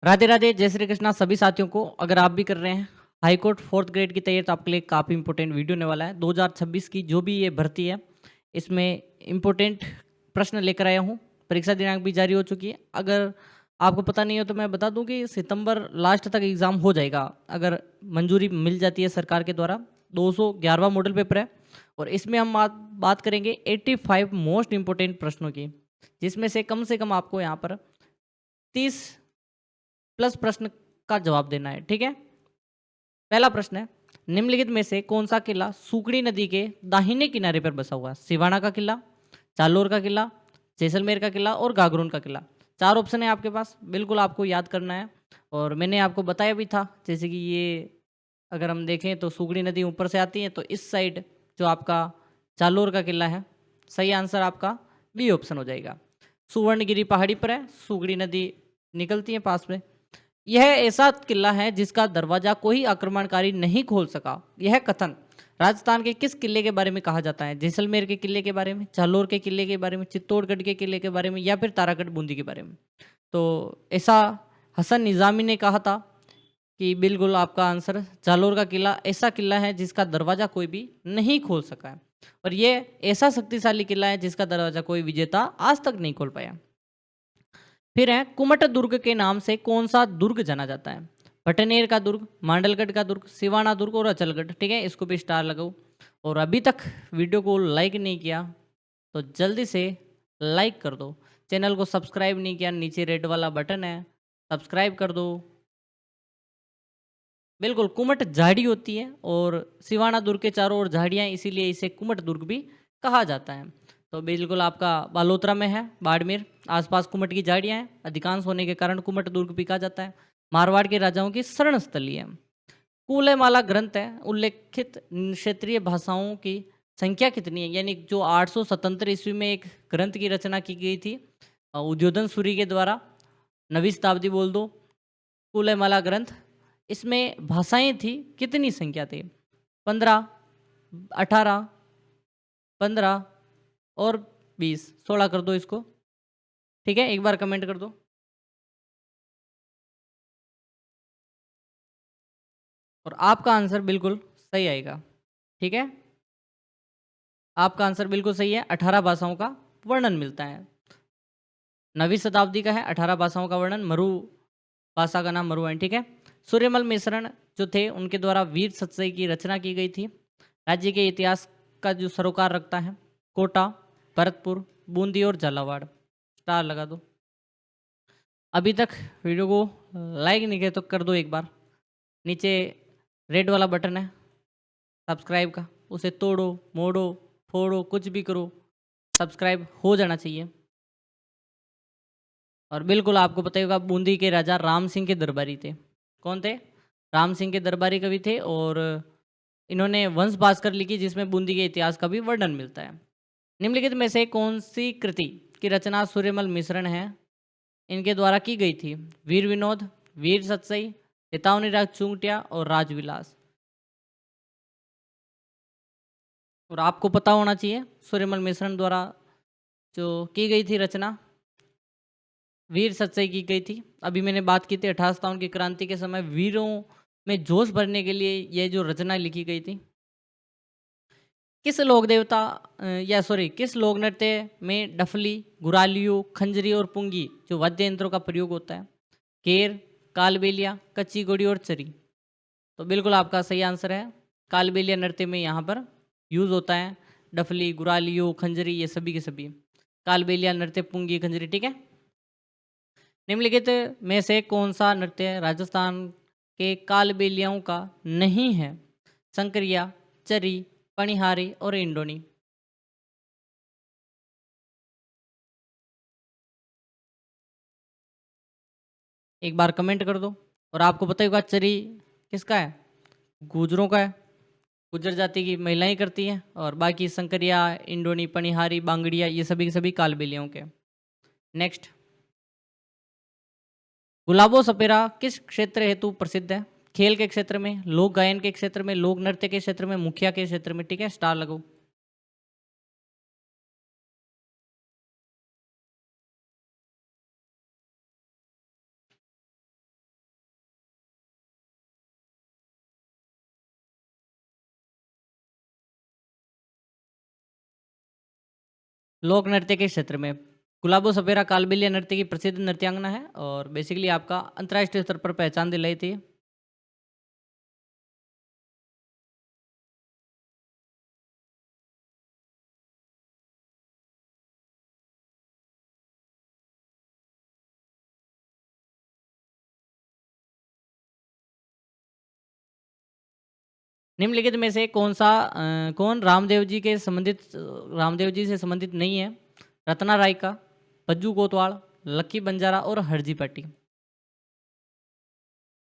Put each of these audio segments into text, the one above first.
राधे राधे, जय श्री कृष्णा सभी साथियों को। अगर आप भी कर रहे हैं हाई कोर्ट 4th ग्रेड की तैयारी तो आपके लिए काफ़ी इंपॉर्टेंट वीडियो होने वाला है। 2026 की जो भी ये भर्ती है इसमें इंपॉर्टेंट प्रश्न लेकर आया हूँ। परीक्षा दिनांक भी जारी हो चुकी है। अगर आपको पता नहीं हो तो मैं बता दूं कि सितंबर लास्ट तक एग्ज़ाम हो जाएगा, अगर मंजूरी मिल जाती है सरकार के द्वारा। 211वां मॉडल पेपर है और इसमें हम बात करेंगे 85 मोस्ट इंपॉर्टेंट प्रश्नों की, जिसमें से कम आपको यहाँ पर 30 प्लस प्रश्न का जवाब देना है। ठीक है, पहला प्रश्न है, निम्नलिखित में से कौन सा किला सुकड़ी नदी के दाहिने किनारे पर बसा हुआ है? सिवाना का किला, जालोर का किला, जैसलमेर का किला और गागरोन का किला। चार ऑप्शन है आपके पास, बिल्कुल आपको याद करना है। और मैंने आपको बताया भी था, जैसे कि ये अगर हम देखें तो सुकड़ी नदी ऊपर से आती है, तो इस साइड जो आपका जालोर का किला है, सही आंसर आपका बी ऑप्शन हो जाएगा। सुवर्णगिरी पहाड़ी पर है, सुगड़ी नदी निकलती है पास में। यह ऐसा किला है जिसका दरवाजा कोई आक्रमणकारी नहीं खोल सका। यह कथन राजस्थान के किस किले के बारे में कहा जाता है? जैसलमेर के किले के बारे में, जालोर के किले के बारे में, चित्तौड़गढ़ के किले के बारे में, या फिर तारागढ़ बूंदी के बारे में? तो ऐसा हसन निजामी ने कहा था कि बिल्कुल आपका आंसर जालोर का किला ऐसा किला है जिसका दरवाजा कोई भी नहीं खोल सका है, और ये ऐसा शक्तिशाली किला है जिसका दरवाजा कोई विजेता आज तक नहीं खोल पाया। फिर है, कुमट दुर्ग के नाम से कौन सा दुर्ग जाना जाता है? भटनेर का दुर्ग, मांडलगढ़ का दुर्ग, सिवाना दुर्ग और अचलगढ़। ठीक है, इसको भी स्टार लगाओ। और अभी तक वीडियो को लाइक नहीं किया तो जल्दी से लाइक कर दो। चैनल को सब्सक्राइब नहीं किया, नीचे रेड वाला बटन है, सब्सक्राइब कर दो। बिल्कुल कुमट झाड़ी होती है और सिवाना दुर्ग के चारों ओर झाड़ियाँ, इसीलिए इसे कुमट दुर्ग भी कहा जाता है। तो बिल्कुल आपका बालोतरा में है, बाड़मेर, आसपास कुमट की झाड़ियाँ हैं, अधिकांश होने के कारण कुमट दुर्ग भी कहा जाता है। मारवाड़ के राजाओं की शरण स्थली है। कूलेमाला ग्रंथ है, उल्लेखित क्षेत्रीय भाषाओं की संख्या कितनी है? यानी जो 877 ईस्वी में एक ग्रंथ की रचना की गई थी उद्योधन सूरी के द्वारा, 9वीं शताब्दी बोल दो। कूलेमाला ग्रंथ, इसमें भाषाएं थी, कितनी संख्या थी? 15, 18, 15 और 20, 16 कर दो इसको। ठीक है, एक बार कमेंट कर दो। और आपका आंसर बिल्कुल सही आएगा। ठीक है, आपका आंसर बिल्कुल सही है। 18 भाषाओं का वर्णन मिलता है। 9वीं शताब्दी का है, 18 भाषाओं का वर्णन। मरु भाषा का नाम मरुआइन। ठीक है, सूर्यमल मिश्रण जो थे उनके द्वारा वीर सत्सई की रचना की गई थी। राज्य के इतिहास का जो सरोकार रखता है, कोटा, भरतपुर, बूंदी और झालावाड़। स्टार लगा दो। अभी तक वीडियो को लाइक नहीं किया तो कर दो एक बार। नीचे रेड वाला बटन है सब्सक्राइब का, उसे तोड़ो मोड़ो फोड़ो कुछ भी करो, सब्सक्राइब हो जाना चाहिए। और बिल्कुल आपको पता ही होगा, बूंदी के राजा राम सिंह के दरबारी थे। कौन थे? राम सिंह के दरबारी कवि थे, और इन्होंने वंश भास्कर लिखी जिसमें बूंदी के इतिहास का भी वर्णन मिलता है। निम्नलिखित में से कौन सी कृति की रचना सूर्यमल मिश्रण है इनके द्वारा की गई थी? वीर विनोद, वीर सतसई, चेतावनी राग चूंटिया और राजविलास। और आपको पता होना चाहिए सूर्यमल मिश्रण द्वारा जो की गई थी रचना, वीर सतसई की गई थी। अभी मैंने बात की थी 1857 की क्रांति के समय वीरों में जोश भरने के लिए ये जो रचना लिखी गई थी। किस लोक देवता या सॉरी किस लोक नृत्य में डफली, गुरालियों, खंजरी और पुंगी जो वाद्य यंत्रों का प्रयोग होता है? केर, कालबेलिया, कच्ची घोड़ी और चरी। तो बिल्कुल आपका सही आंसर है, कालबेलिया नृत्य में यहाँ पर यूज होता है डफली, गुरालियों, खंजरी, ये सभी के सभी। कालबेलिया नृत्य, पुंगी, खंजरी। ठीक है, निम्नलिखित में से कौन सा नृत्य राजस्थान के कालबेलियाओं का नहीं है? संकरिया, चरी, पनिहारी और इंडोनी। एक बार कमेंट कर दो। और आपको पता ही होगा चरी किसका है? गुजरों का है, गुजर जाति की महिलाएं करती हैं। और बाकी संकरिया, इंडोनी, पनिहारी, बांगड़िया, ये सभी के सभी कालबेलियों के। नेक्स्ट, गुलाबो सपेरा किस क्षेत्र हेतु प्रसिद्ध है? खेल के क्षेत्र में, लोक गायन के क्षेत्र में, लोक नृत्य के क्षेत्र में, मुखिया के क्षेत्र में। ठीक है, स्टार लगो। लोक नृत्य के क्षेत्र में गुलाबो सपेरा कालबेलिया नृत्य की प्रसिद्ध नृत्यांगना है और बेसिकली आपका अंतर्राष्ट्रीय स्तर पर पहचान दिलाई थी। निम्नलिखित में से कौन रामदेव जी से संबंधित नहीं है? रत्ना राय का, पज्जू कोतवाल, लक्की बंजारा और हरजी पट्टी।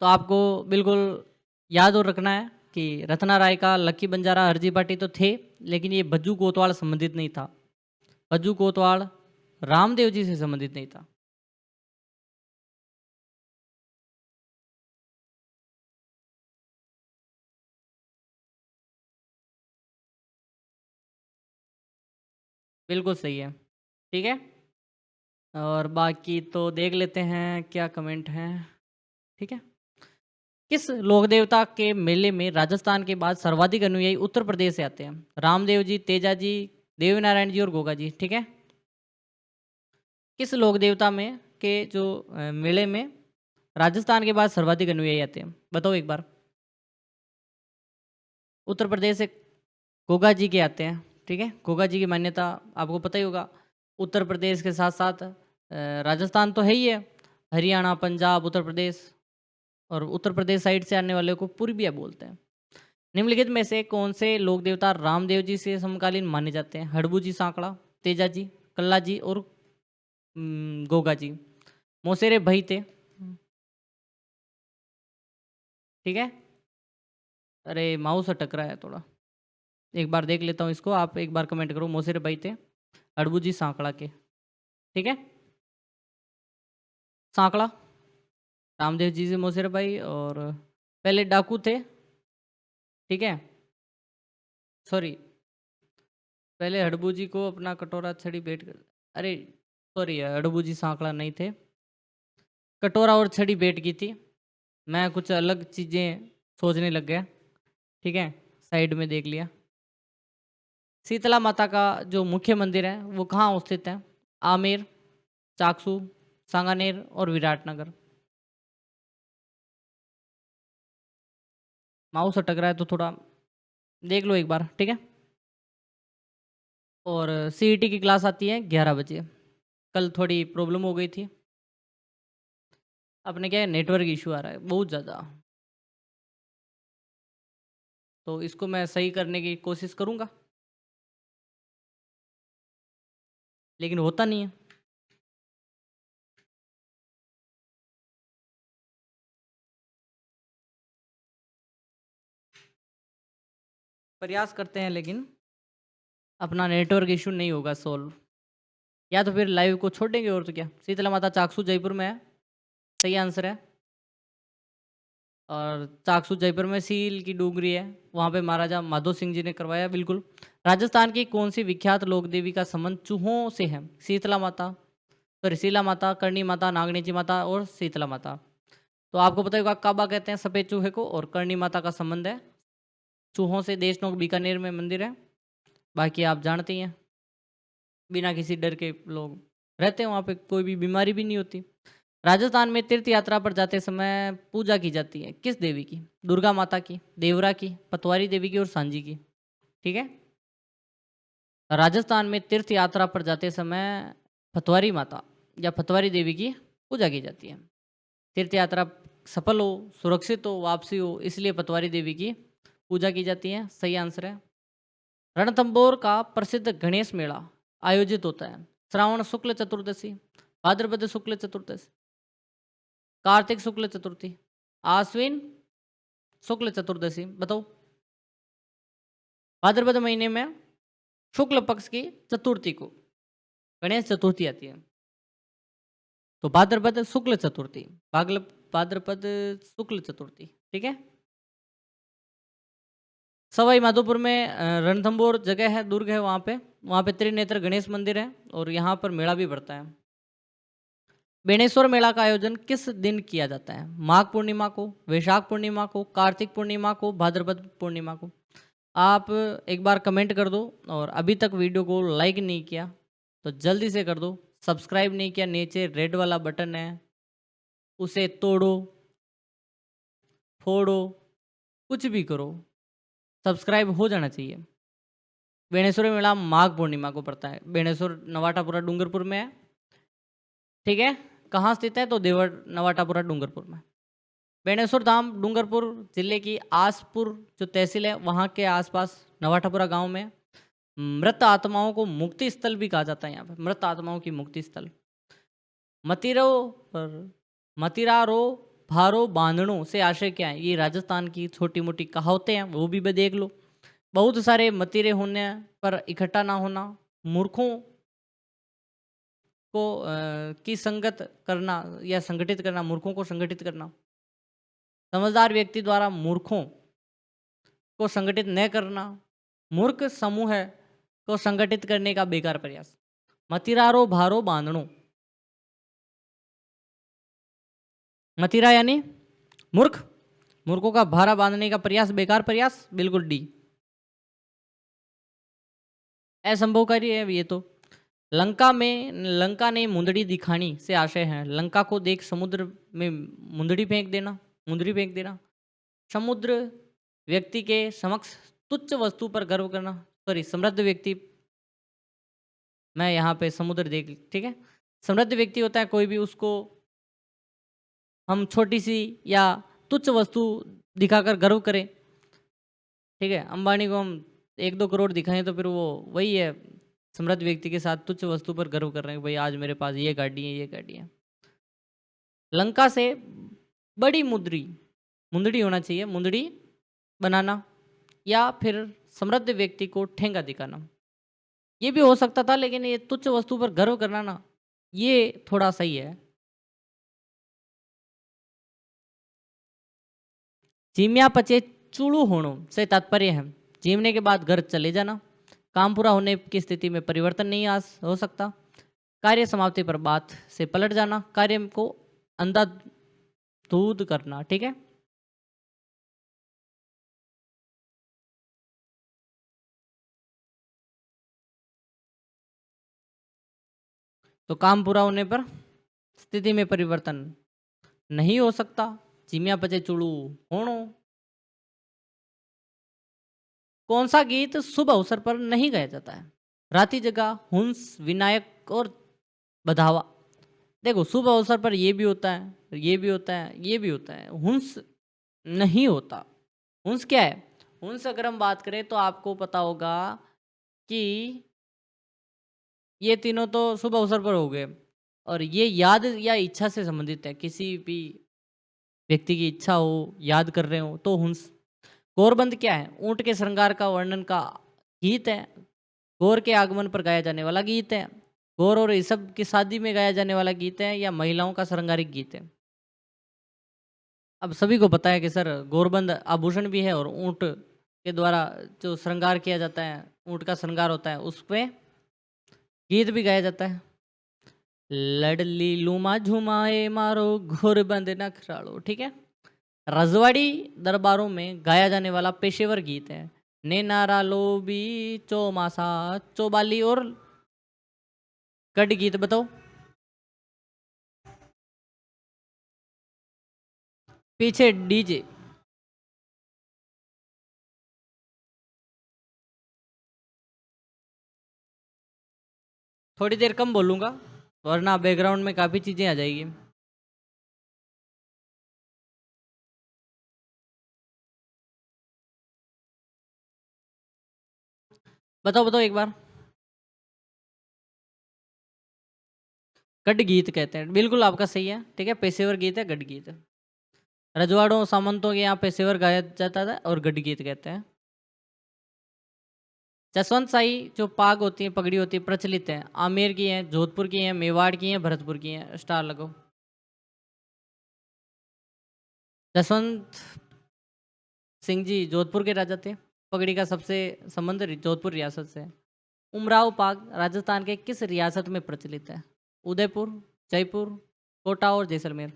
तो आपको बिल्कुल याद और रखना है कि रत्ना राय का, लक्की बंजारा, हरजी पाटी तो थे, लेकिन ये भज्जू कोतवाल संबंधित नहीं था। भज्जू कोतवाल रामदेव जी से संबंधित नहीं था। बिल्कुल सही है। ठीक है, और बाकी तो देख लेते हैं क्या कमेंट हैं। ठीक है, किस लोक देवता के मेले में राजस्थान के बाद सर्वाधिक अनुयायी उत्तर प्रदेश से आते हैं? रामदेव जी, तेजा जी, देवनारायण जी और गोगा जी। ठीक है, किस लोक देवता में के जो मेले में राजस्थान के बाद सर्वाधिक अनुयायी आते हैं? बताओ एक बार। उत्तर प्रदेश से गोगा जी के आते हैं। ठीक है, गोगा जी की मान्यता आपको पता ही होगा। उत्तर प्रदेश के साथ साथ राजस्थान तो है ही है, हरियाणा, पंजाब, उत्तर प्रदेश, और उत्तर प्रदेश साइड से आने वाले को पूर्बिया बोलते हैं। निम्नलिखित में से कौन से लोक देवता रामदेव जी से समकालीन माने जाते हैं? हड़बू जी सांकड़ा, तेजा जी, कल्ला जी और गोगा जी। मोसेरे भाई थे। ठीक है, अरे माउस अटक रहा है थोड़ा, एक बार देख लेता हूँ इसको। आप एक बार कमेंट करो, मोसेरे भाई थे हड़बू जी सांकड़ा के। ठीक है, सांकड़ा रामदेव जी से मोसेरे भाई, और पहले डाकू थे। ठीक है, सॉरी, पहले हड़बू जी को अपना कटोरा छड़ी भेंट कर, अरे सॉरी, हड़बू जी सांकड़ा नहीं थे, कटोरा और छड़ी भेंट की थी। मैं कुछ अलग चीज़ें सोचने लग गया। ठीक है, साइड में देख लिया। शीतला माता का जो मुख्य मंदिर है वो कहाँ स्थित है? आमेर, चाकसू, सांगानेर और विराटनगर। माउस अटक रहा है तो थोड़ा देख लो एक बार। ठीक है, और सीईटी की क्लास आती है 11 बजे। कल थोड़ी प्रॉब्लम हो गई थी, अपने क्या है, नेटवर्क इशू आ रहा है बहुत ज़्यादा, तो इसको मैं सही करने की कोशिश करूँगा, लेकिन होता नहीं है। प्रयास करते हैं, लेकिन अपना नेटवर्क इशू नहीं होगा सॉल्व, या तो फिर लाइव को छोड़ देंगे, और तो क्या। शीतला माता चाकसू जयपुर में है, सही आंसर है। और चाकसू जयपुर में सील की डूंगरी है, वहाँ पे महाराजा माधो सिंह जी ने करवाया। बिल्कुल। राजस्थान की कौन सी विख्यात लोक देवी का संबंध चूहों से है? शीतला माता, सॉरी, शीला माता, करणी माता, नागनीची माता और शीतला माता। तो आपको पता होगा काबा कहते हैं सफ़ेद चूहे को, और करणी माता का संबंध है चूहों से। देशनोक बीकानेर में मंदिर है, बाकी आप जानते ही हैं, बिना किसी डर के लोग रहते हैं वहाँ पे, कोई भी बीमारी भी नहीं होती। राजस्थान में तीर्थ यात्रा पर जाते समय पूजा की जाती है किस देवी की? दुर्गा माता की, देवरा की, पतवारी देवी की और सांझी की। ठीक है, राजस्थान में तीर्थ यात्रा पर जाते समय पतवारी माता या पतवारी देवी की पूजा की जाती है। तीर्थ यात्रा सफल हो, सुरक्षित हो, वापसी हो, इसलिए पतवारी देवी की पूजा की जाती है। सही आंसर है। रणथंभौर का प्रसिद्ध गणेश मेला आयोजित होता है श्रावण शुक्ल चतुर्दशी, भाद्रपद शुक्ल चतुर्दशी, कार्तिक शुक्ल चतुर्थी, आश्विन शुक्ल चतुर्दशी। बताओ। भाद्रपद महीने में शुक्ल पक्ष की चतुर्थी को गणेश चतुर्थी आती है, तो भाद्रपद शुक्ल चतुर्थी, भाद्रपद शुक्ल चतुर्थी। ठीक है, सवाई माधोपुर में रणथंभौर जगह है, दुर्ग है, वहाँ पे त्रिनेत्र गणेश मंदिर है, और यहाँ पर मेला भी बढ़ता है। बेणेश्वर मेला का आयोजन किस दिन किया जाता है? माघ पूर्णिमा को, वैशाख पूर्णिमा को, कार्तिक पूर्णिमा को, भाद्रपद पूर्णिमा को। आप एक बार कमेंट कर दो, और अभी तक वीडियो को लाइक नहीं किया तो जल्दी से कर दो। सब्सक्राइब नहीं किया, नीचे रेड वाला बटन है, उसे तोड़ो, फोड़ो, कुछ भी करो, सब्सक्राइब हो जाना चाहिए। बेणेश्वर मेला माघ पूर्णिमा को पड़ता है। बेणेश्वर नवाटापुरा डूंगरपुर में है, ठीक है। कहाँ स्थित है? तो देवड़ नवाटापुरा डूंगरपुर में। बेणेश्वर धाम डूंगरपुर जिले की आसपुर जो तहसील है वहाँ के आसपास नवाटापुरा गांव में मृत आत्माओं को मुक्ति स्थल भी कहा जाता है। यहाँ पे मृत आत्माओं की मुक्ति स्थल। मतिरो पर मतिरारो भारो बांधणों से आशय क्या है? ये राजस्थान की छोटी मोटी कहावतें हैं, वो भी देख लो। बहुत सारे मतिरे होने पर इकट्ठा ना होना, मूर्खों को की संगत करना या संगठित करना, मूर्खों को संगठित करना। समझदार व्यक्ति द्वारा मूर्खों को संगठित न करना, मूर्ख समूह को संगठित करने का बेकार प्रयास। मतिरारो भारो बांधणो, मतिरा यानी मूर्ख, मूर्खों का भारा बांधने का प्रयास बेकार प्रयास, बिल्कुल डी। असंभव कार्य है ये तो। लंका ने मुंदड़ी दिखानी से आशय है लंका को देख समुद्र में मुंदड़ी फेंक देना, मुंदड़ी फेंक देना। समुद्र व्यक्ति के समक्ष तुच्छ वस्तु पर गर्व करना, सॉरी समृद्ध व्यक्ति, मैं यहाँ पे समुद्र देख, ठीक है। समृद्ध व्यक्ति होता है कोई भी, उसको हम छोटी सी या तुच्छ वस्तु दिखाकर गर्व करें, ठीक है। अंबानी को हम 1-2 करोड़ दिखाएं तो फिर वो वही है, समृद्ध व्यक्ति के साथ तुच्छ वस्तु पर गर्व कर रहे हैं, भाई आज मेरे पास ये गाड़ी है, ये गाड़ी है। लंका से बड़ी मुंदड़ी होना चाहिए, मुंदड़ी बनाना, या फिर समृद्ध व्यक्ति को ठेंगा दिखाना। ये भी हो सकता था, लेकिन ये तुच्छ वस्तु पर गर्व करना ना, ये थोड़ा सही है। जीम्या पचे चूड़ू होणो से तात्पर्य है जीवने के बाद घर चले जाना, काम पूरा होने की स्थिति में परिवर्तन नहीं हो सकता, कार्य समाप्ति पर बात से पलट जाना, कार्य को अंधाधुंध करना, ठीक है। तो काम पूरा होने पर स्थिति में परिवर्तन नहीं हो सकता, जीम्या पचे चूड़ू होणो। कौन सा गीत शुभ अवसर पर नहीं गाया जाता है? राती जगह, हुंस, विनायक और बधावा। देखो शुभ अवसर पर ये भी होता है, ये भी होता है, ये भी होता है, हुंस नहीं होता। हुंस क्या है? हुंस अगर हम बात करें तो आपको पता होगा कि ये तीनों तो शुभ अवसर पर हो गए, और ये याद या इच्छा से संबंधित है, किसी भी व्यक्ति की इच्छा हो, याद कर रहे हो तो हुंस। गौरबंद क्या है? ऊंट के श्रृंगार का वर्णन का गीत है, गौर के आगमन पर गाया जाने वाला गीत है, गौर और ऋषभ की शादी में गाया जाने वाला गीत है, या महिलाओं का श्रृंगारिक गीत है। अब सभी को पता है कि सर गौरबंद आभूषण भी है, और ऊंट के द्वारा जो श्रृंगार किया जाता है, ऊंट का श्रृंगार होता है, उस पे गीत भी गाया जाता है। लडली लूमा झुमाए मारो घोरबंद नखरालो, ठीक है। रजवाड़ी दरबारों में गाया जाने वाला पेशेवर गीत है नेनारा लोबी चौमासा चौबाली और कट गीत। बताओ पीछे डीजे। थोड़ी देर कम बोलूंगा वरना बैकग्राउंड में काफ़ी चीज़ें आ जाएगी। बताओ बताओ एक बार। गढ़ गीत कहते हैं, बिल्कुल आपका सही है, ठीक है। पेशेवर गीत है गढ़ गीत। रजवाड़ों सामंतों के यहाँ पेशेवर गाया जाता था और गढ़ गीत कहते हैं। जसवंत शाही जो पाग होती है, पगड़ी होती है, प्रचलित है। आमेर की है, जोधपुर की है, मेवाड़ की है, भरतपुर की है। स्टार लगो। जसवंत सिंह जी जोधपुर के राजा थे। पगड़ी का सबसे संबंध जोधपुर रियासत से है। उमराव पाग राजस्थान के किस रियासत में प्रचलित है? उदयपुर, जयपुर, कोटा और जैसलमेर।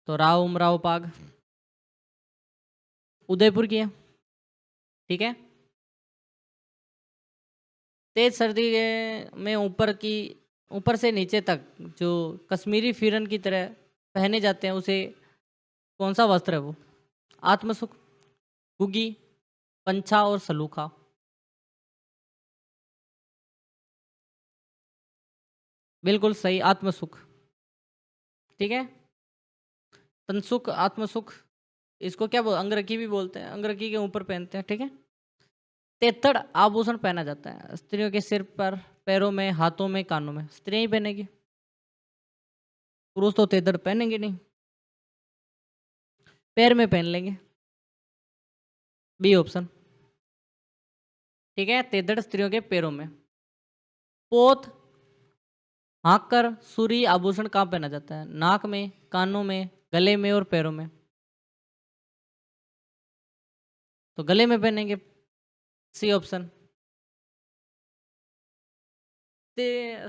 तो राव उमराव पाग उदयपुर की है, ठीक है। तेज सर्दी में ऊपर से नीचे तक जो कश्मीरी फिरन की तरह पहने जाते हैं, उसे कौन सा वस्त्र है वो? आत्मसुख, गुगी, पंछा और सलूखा। बिल्कुल सही, आत्मसुख। ठीक है। तनसुख, आत्मसुख, इसको क्या बोल, अंगरखी भी बोलते हैं, अंगरखी के ऊपर पहनते हैं। ठीक है। तेतड़ आभूषण पहना जाता है स्त्रियों के सिर पर, पैरों में, हाथों में, कानों में। स्त्रियां ही पहनेगी, पुरुष तो तेतड़ पहनेंगे नहीं, पैर में पहन लेंगे। B option. ठीक है, तेतड़ स्त्रियों के पैरों में। पोत, हाँकर, सुरी आभूषण कहाँ पहना जाता है? नाक में, कानों में, गले में और पैरों में। तो गले में पहनेंगे, सी ऑप्शन।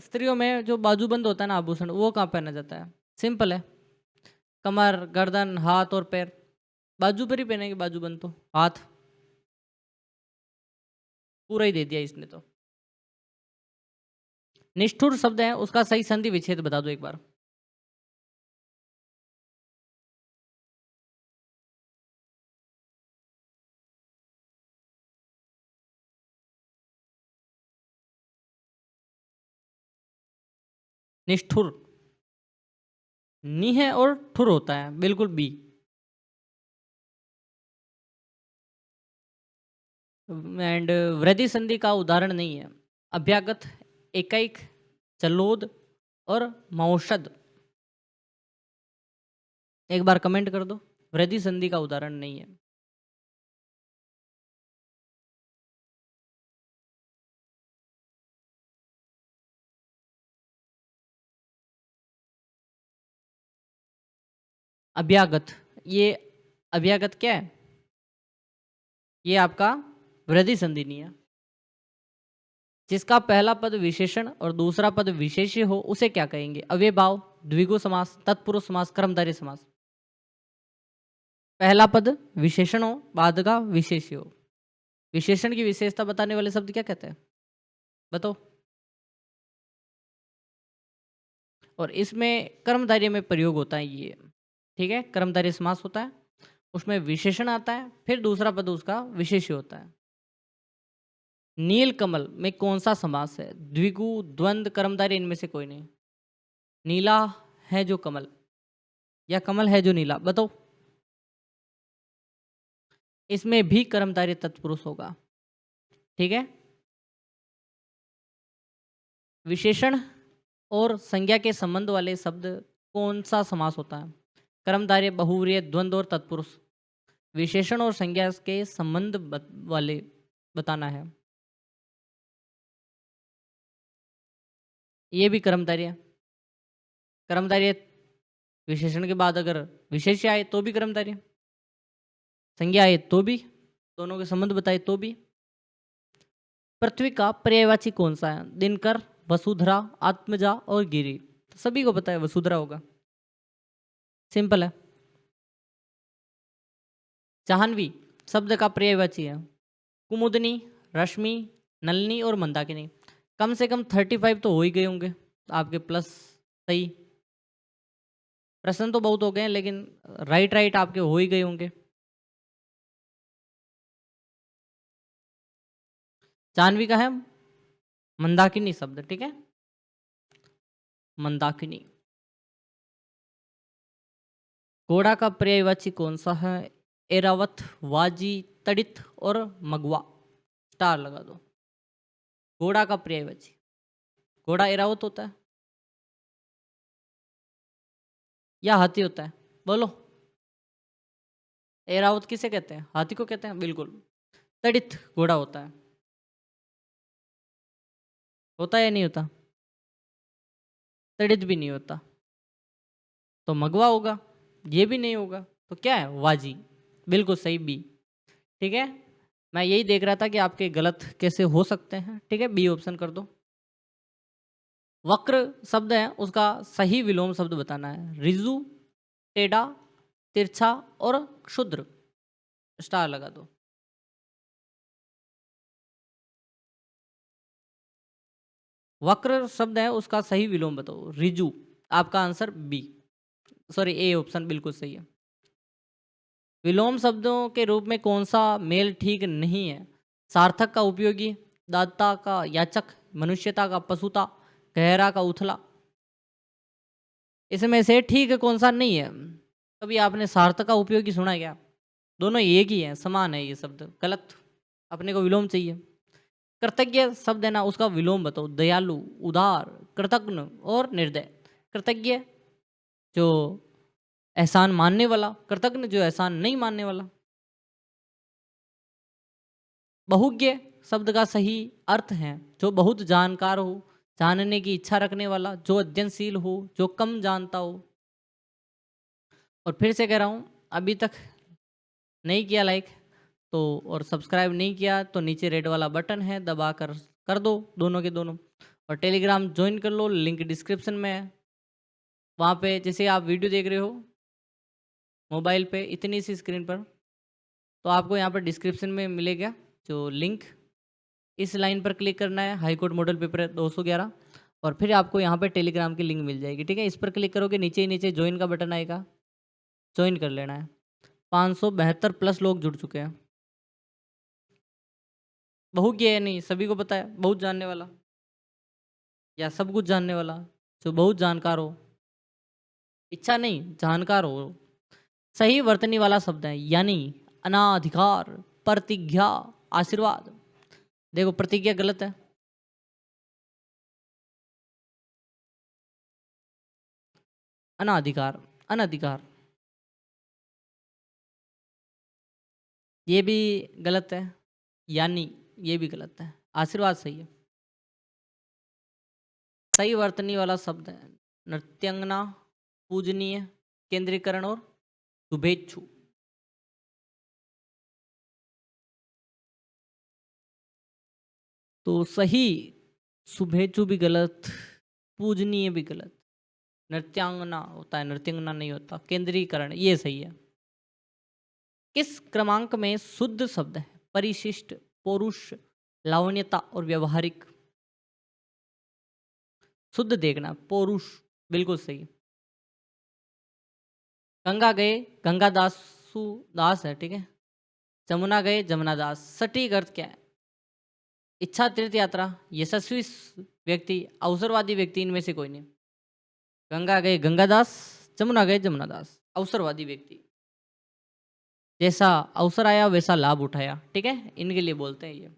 स्त्रियों में जो बाजूबंद होता है ना आभूषण, वो कहाँ पहना जाता है? सिंपल है, कमर, गर्दन, हाथ और पैर। बाजू पर ही पहनेंगे बाजूबंद, तो हाथ। पूरा ही दे दिया इसने तो। निष्ठुर शब्द है, उसका सही संधि विच्छेद बता दो एक बार। निष्ठुर, नी है और ठुर होता है, बिल्कुल बी। एंड वृद्धि संधि का उदाहरण नहीं है। अभ्यागत, एकैक, चलोद और मौषद। एक बार कमेंट कर दो, वृद्धि संधि का उदाहरण नहीं है। अभ्यागत, ये अभ्यागत क्या है? ये आपका वृद्धि संधि नहीं है। जिसका पहला पद विशेषण और दूसरा पद विशेष्य हो, उसे क्या कहेंगे? अव्ययभाव, द्विगु समास, तत्पुरुष समास, कर्मधारय समास। पहला पद विशेषण हो, बाद का विशेष्य हो। विशेषण की विशेषता बताने वाले शब्द क्या कहते हैं? बताओ। और इसमें कर्मधारय में प्रयोग होता है ये। ठीक है, कर्मधारय समास होता है, उसमें विशेषण आता है, फिर दूसरा पद उसका विशेष्य होता है। नील कमल में कौन सा समास है? द्विगु, द्वंद्व, कर्मधारय, इनमें से कोई नहीं। नीला है जो कमल, या कमल है जो नीला, बताओ। इसमें भी कर्मधारय तत्पुरुष होगा। ठीक है। विशेषण और संज्ञा के संबंध वाले शब्द कौन सा समास होता है? कर्मधारय, बहुव्रीहि, द्वंद्व और तत्पुरुष। विशेषण और संज्ञा के संबंध वाले बताना है। ये भी कर्मधारय। कर्मधारय विशेषण के बाद अगर विशेष्य आए तो भी कर्मधारय, संज्ञा आए तो भी, दोनों के संबंध बताए तो भी। पृथ्वी का पर्यायवाची कौन सा है? दिनकर, वसुधरा, आत्मजा और गिरी। तो सभी को पता है वसुधरा होगा, सिंपल है। जाह्नवी शब्द का पर्यायवाची है। कुमुदनी, रश्मि, नलिनी और मंदाकिनी। कम से कम 35 तो हो ही गए होंगे आपके प्लस। सही, प्रश्न तो बहुत हो गए हैं, लेकिन राइट राइट आपके हो ही गए होंगे। जाह्नवी का है मंदाकिनी शब्द। ठीक है, मंदाकिनी। घोड़ा का पर्यायवाची कौन सा है? एरावत, वाजी, तड़ित और मगवा। स्टार लगा दो। घोड़ा का पर्यायवाची, घोड़ा एरावत होता है या हाथी होता है? बोलो। एरावत किसे कहते हैं? हाथी को कहते हैं, बिल्कुल। तड़ित घोड़ा होता है। होता है या नहीं होता? तड़ित भी नहीं होता, तो मगवा होगा। ये भी नहीं होगा, तो क्या है? वाजी। बिल्कुल सही, बी। ठीक है, मैं यही देख रहा था कि आपके गलत कैसे हो सकते हैं। ठीक है, बी ऑप्शन कर दो। वक्र शब्द है, उसका सही विलोम शब्द बताना है। रिजु, टेढ़ा, तिरछा और क्षुद्र। स्टार लगा दो। वक्र शब्द है उसका सही विलोम बताओ। रिजु, आपका answer B, sorry A option बिल्कुल सही है। विलोम शब्दों के रूप में कौन सा मेल ठीक नहीं है? सार्थक का उपयोगी, दाता का याचक, मनुष्यता का पशुता, गहरा का उथला। इसमें से ठीक कौन सा नहीं है? कभी आपने सार्थक का उपयोगी सुना है क्या? दोनों एक ही है, समान है ये शब्द, गलत। अपने को विलोम चाहिए। कृतज्ञ शब्द है ना, उसका विलोम बताओ। दयालु, उदार, कृतज्ञ और निर्दय। कृतज्ञ जो एहसान मानने वाला, कृतज्ञ जो एहसान नहीं मानने वाला। बहुज्ञ शब्द का सही अर्थ है जो बहुत जानकार हो, जानने की इच्छा रखने वाला, जो अध्ययनशील हो, जो कम जानता हो। और फिर से कह रहा हूँ, अभी तक नहीं किया लाइक तो और सब्सक्राइब नहीं किया तो नीचे रेड वाला बटन है, दबा कर दो, दोनों के दोनों। और टेलीग्राम ज्वाइन कर लो, लिंक डिस्क्रिप्शन में है। वहाँ पे जैसे आप वीडियो देख रहे हो मोबाइल पे इतनी सी स्क्रीन पर, तो आपको यहाँ पर डिस्क्रिप्शन में मिलेगा जो लिंक। इस लाइन पर क्लिक करना है, हाई कोर्ट मॉडल पेपर 211, और फिर आपको यहाँ पे टेलीग्राम की लिंक मिल जाएगी। ठीक है, इस पर क्लिक करोगे, नीचे ही नीचे ज्वाइन का बटन आएगा, ज्वाइन कर लेना है। 572 प्लस लोग जुड़ चुके हैं। बहुज्ञ है नहीं, सभी को पता है, बहुत जानने वाला या सब कुछ जानने वाला, जो बहुत जानकार हो। इच्छा नहीं, जानकार हो। सही वर्तनी वाला शब्द है, यानी अनाधिकार, प्रतिज्ञा, आशीर्वाद। देखो प्रतिज्ञा गलत है, अनाधिकार, अनधिकार ये भी गलत है, यानी ये भी गलत है। आशीर्वाद सही है। सही वर्तनी वाला शब्द है नृत्यांगना, पूजनीय, केंद्रीकरण और शुभेच्छु। तो सही शुभेच्छु भी गलत, पूजनीय भी गलत, नृत्यांगना होता है, नृत्यांगना नहीं होता, केंद्रीकरण ये सही है। किस क्रमांक में शुद्ध शब्द है? परिशिष्ट, पौरुष, लावण्यता और व्यवहारिक। शुद्ध देखना, पौरुष बिल्कुल सही। गंगा गए, गंगादासु दास है, ठीक है। जमुना गए, जमुना दास। सटीक अर्थ क्या है? इच्छा तीर्थ यात्रा, यशस्वी व्यक्ति, अवसरवादी व्यक्ति, इनमें से कोई नहीं। गंगा गए गंगादास, जमुना गए जमुनादास। अवसरवादी व्यक्ति, जैसा अवसर आया वैसा लाभ उठाया, ठीक है, इनके लिए बोलते हैं ये।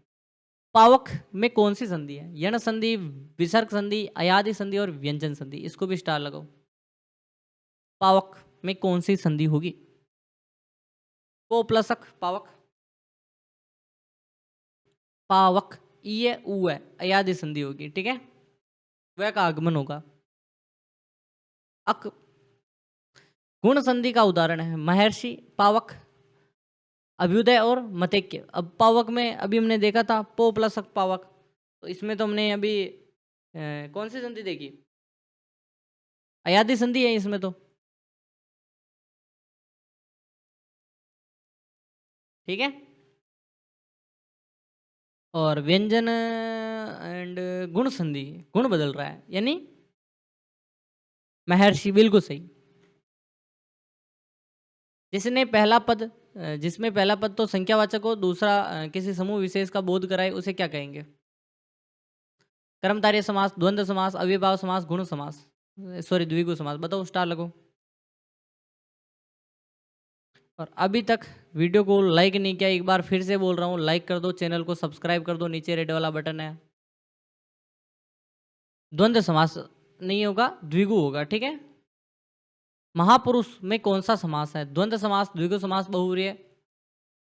पावक में कौन सी संधि है? यण संधि, विसर्ग संधि, अयादि संधि और व्यंजन संधि। इसको भी स्टार लगाओ। पावक में कौन सी संधि होगी? को प्लसक पावक, पावक ई है, ऊ है, अयादि संधि होगी, ठीक है। वह का आगमन होगा। अक गुण संधि का उदाहरण है महर्षि, पावक, अभ्युदय और मतेक्य। अब पावक में अभी हमने देखा था पो प्लस अक पावक, तो इसमें तो हमने अभी कौन सी संधि देखी? अयादि संधि है इसमें तो, ठीक है। और व्यंजन एंड गुण संधि, गुण बदल रहा है, यानी महर्षि बिल्कुल सही। जिसमें पहला पद तो संख्यावाचक हो, दूसरा किसी समूह विशेष का बोध कराए, उसे क्या कहेंगे? कर्मधारय समास, द्वंद्व समास, अव्ययभाव समास, गुण समास, सॉरी द्विगु समास। बताओ, स्टार लगो। और अभी तक वीडियो को लाइक नहीं किया, एक बार फिर से बोल रहा हूँ, लाइक कर दो, चैनल को सब्सक्राइब कर दो, नीचे रेड वाला बटन है। द्वंद्व समास नहीं होगा, द्विगु होगा, ठीक है। महापुरुष में कौन सा समास है? द्वंद्व समास, द्विगु समास, बहुव्रीहि,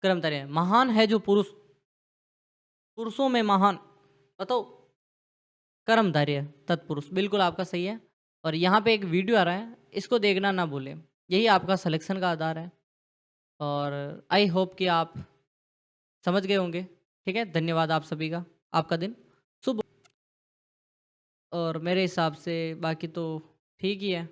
कर्मधारय। महान है जो पुरुष, पुरुषों में महान, बताओ। कर्मधारय तत्पुरुष, बिल्कुल आपका सही है। और यहाँ पे एक वीडियो आ रहा है, इसको देखना ना भूलें, यही आपका सिलेक्शन का आधार है। और आई होप कि आप समझ गए होंगे, ठीक है। धन्यवाद आप सभी का, आपका दिन शुभ। और मेरे हिसाब से बाकी तो ठीक ही है।